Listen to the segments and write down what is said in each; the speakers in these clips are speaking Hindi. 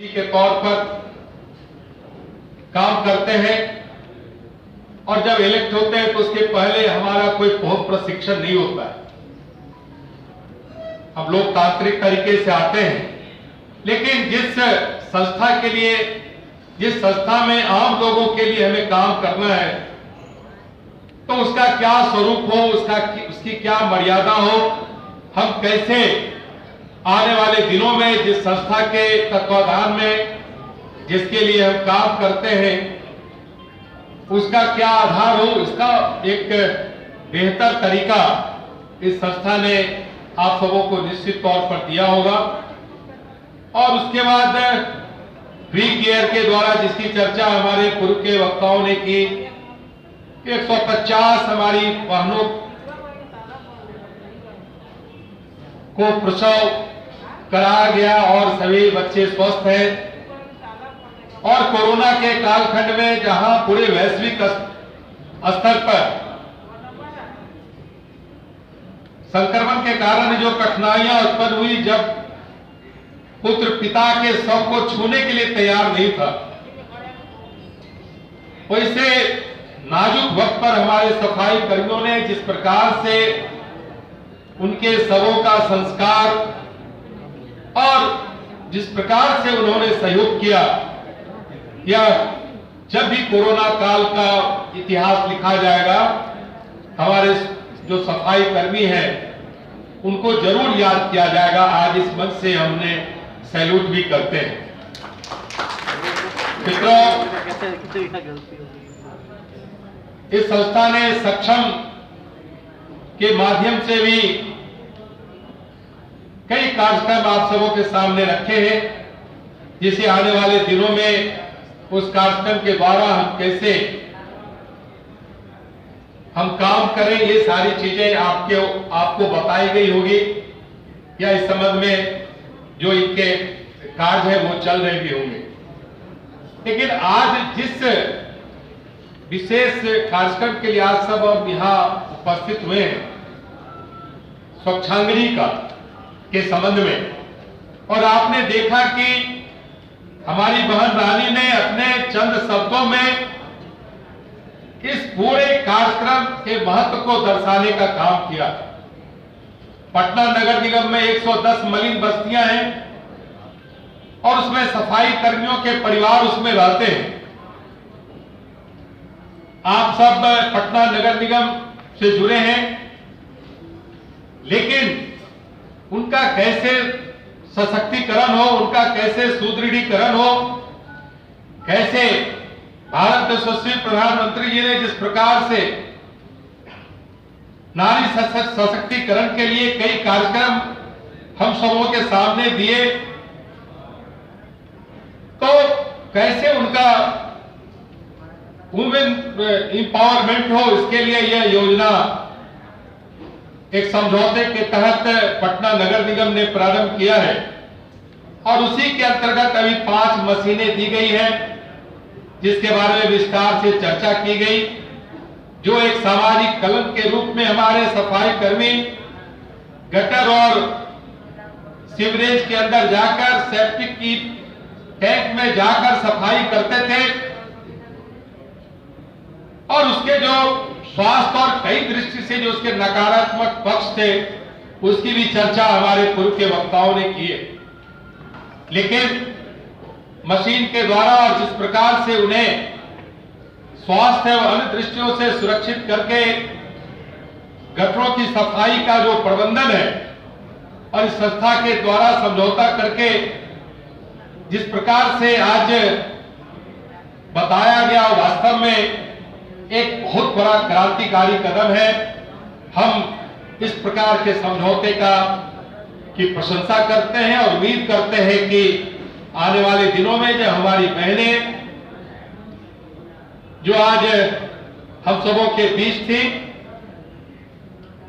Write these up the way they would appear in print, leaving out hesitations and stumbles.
के तौर पर काम करते हैं और जब इलेक्ट होते हैं तो उसके पहले हमारा कोई बहुत प्रशिक्षण नहीं होता है। हम लोकतांत्रिक तरीके से आते हैं, लेकिन जिस संस्था के लिए, जिस संस्था में आम लोगों के लिए हमें काम करना है, तो उसका क्या स्वरूप हो, उसकी क्या मर्यादा हो, हम कैसे आने वाले दिनों में जिस संस्था के तत्वाधान में जिसके लिए हम काम करते हैं उसका क्या आधार हो, इसका एक बेहतर तरीका इस संस्था ने आप सबों को निश्चित तौर पर दिया होगा। और उसके बाद फ्री केयर के द्वारा जिसकी चर्चा हमारे पूर्व के वक्ताओं ने की, 150 हमारी बहनों को प्रसव कराया गया और सभी बच्चे स्वस्थ हैं। और कोरोना के कालखंड में जहां पूरे वैश्विक स्तर पर संक्रमण के कारण जो कठिनाइयां उत्पन्न हुई, जब पुत्र पिता के शव को छूने के लिए तैयार नहीं था, वैसे नाजुक वक्त पर हमारे सफाई कर्मियों ने जिस प्रकार से उनके शवों का संस्कार और जिस प्रकार से उन्होंने सहयोग किया, यह जब भी कोरोना काल का इतिहास लिखा जाएगा, हमारे जो सफाई कर्मी हैं उनको जरूर याद किया जाएगा। आज इस मंच से हमने सैल्यूट भी करते हैं। मित्रों, इस संस्था ने सक्षम के माध्यम से भी कई कार्यक्रम आप सबों के सामने रखे हैं, जिसे आने वाले दिनों में उस कार्यक्रम के द्वारा हम कैसे हम काम करें, ये सारी चीजें आपको बताई गई होगी, या इस संबंध में जो इनके कार्य है वो चल रहे भी होंगे। लेकिन आज जिस विशेष कार्यक्रम के लिए आज सब हम यहाँ उपस्थित हुए हैं, स्वच्छांगनी का के संबंध में, और आपने देखा कि हमारी बहन रानी ने अपने चंद शब्दों में इस पूरे कार्यक्रम के महत्व को दर्शाने का काम किया। पटना नगर निगम में 110 मलिन बस्तियां हैं और उसमें सफाई कर्मियों के परिवार उसमें रहते हैं। आप सब पटना नगर निगम से जुड़े हैं, लेकिन उनका कैसे सशक्तिकरण हो, उनका कैसे सुदृढ़ीकरण हो, कैसे भारत यशस्वी प्रधानमंत्री जी ने जिस प्रकार से नारी सशक्तिकरण के लिए कई कार्यक्रम हम सबों के सामने दिए, तो कैसे उनका वुमेन एम्पावरमेंट हो, इसके लिए यह योजना एक समझौते के तहत पटना नगर निगम ने प्रारंभ किया है। और उसी के अंतर्गत अभी 5 मशीनें दी गई हैं, जिसके बारे में विस्तार से चर्चा की गई, जो एक सामाजिक कलम के रूप में हमारे सफाई कर्मी गटर और सीवरेज के अंदर जाकर, सेप्टिक की टैंक में जाकर सफाई करते थे, और उसके जो स्वास्थ्य और कई दृष्टि से जो उसके नकारात्मक पक्ष थे, उसकी भी चर्चा हमारे पूर्व के वक्ताओं ने की है। लेकिन मशीन के द्वारा और जिस प्रकार से उन्हें स्वास्थ्य और अन्य दृष्टियों से सुरक्षित करके गटरों की सफाई का जो प्रबंधन है, और इस संस्था के द्वारा समझौता करके जिस प्रकार से आज बताया गया, वास्तव में एक बहुत बड़ा क्रांतिकारी कदम है। हम इस प्रकार के समझौते की प्रशंसा करते हैं और उम्मीद करते हैं कि आने वाले दिनों में जब हमारी बहनें जो आज हम सबों के बीच थी,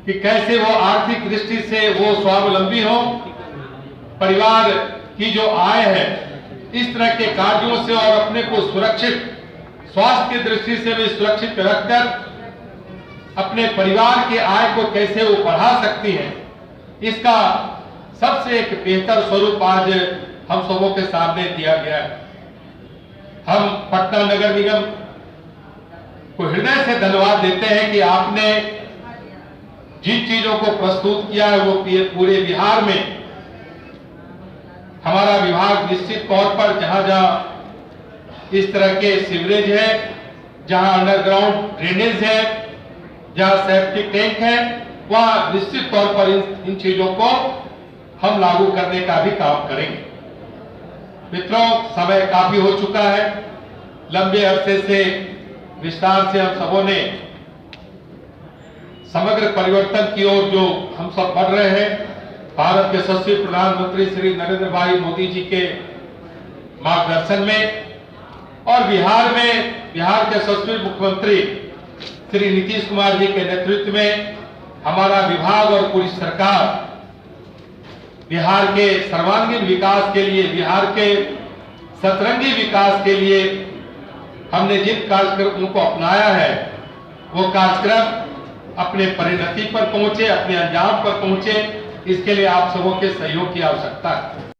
कि कैसे वो आर्थिक दृष्टि से वो स्वावलंबी हो, परिवार की जो आय है इस तरह के कार्यों से और अपने को सुरक्षित, स्वास्थ्य की दृष्टि से भी सुरक्षित रखकर अपने परिवार के आय को कैसे वो बढ़ा सकती हैं, इसका सबसे एक बेहतर स्वरूप आज हम सबों के सामने दिया गया है। हम पटना नगर निगम को हृदय से धन्यवाद देते हैं कि आपने जिन चीजों को प्रस्तुत किया है वो पूरे बिहार में हमारा विभाग निश्चित तौर पर जहां जहां इस तरह के सीवरेज है, जहां अंडरग्राउंड ड्रेनेज है, जहां सेप्टिक टैंक है, वहां निश्चित तौर पर इन चीजों को हम लागू करने का भी काम करेंगे। मित्रों, समय काफी हो चुका है। लंबे अरसे से विस्तार से हम सबों ने समग्र परिवर्तन की ओर जो हम सब बढ़ रहे हैं, भारत के यशस्वी प्रधानमंत्री श्री नरेंद्र भाई मोदी जी के मार्गदर्शन में और बिहार के यशस्वी मुख्यमंत्री श्री नीतीश कुमार जी के नेतृत्व में हमारा विभाग और पूरी सरकार बिहार के सर्वांगीण विकास के लिए, बिहार के सतरंगी विकास के लिए हमने जिन कार्यक्रमों को अपनाया है वो कार्यक्रम अपने परिणति पर पहुंचे, अपने अंजाम पर पहुंचे, इसके लिए आप सबों के सहयोग की आवश्यकता है।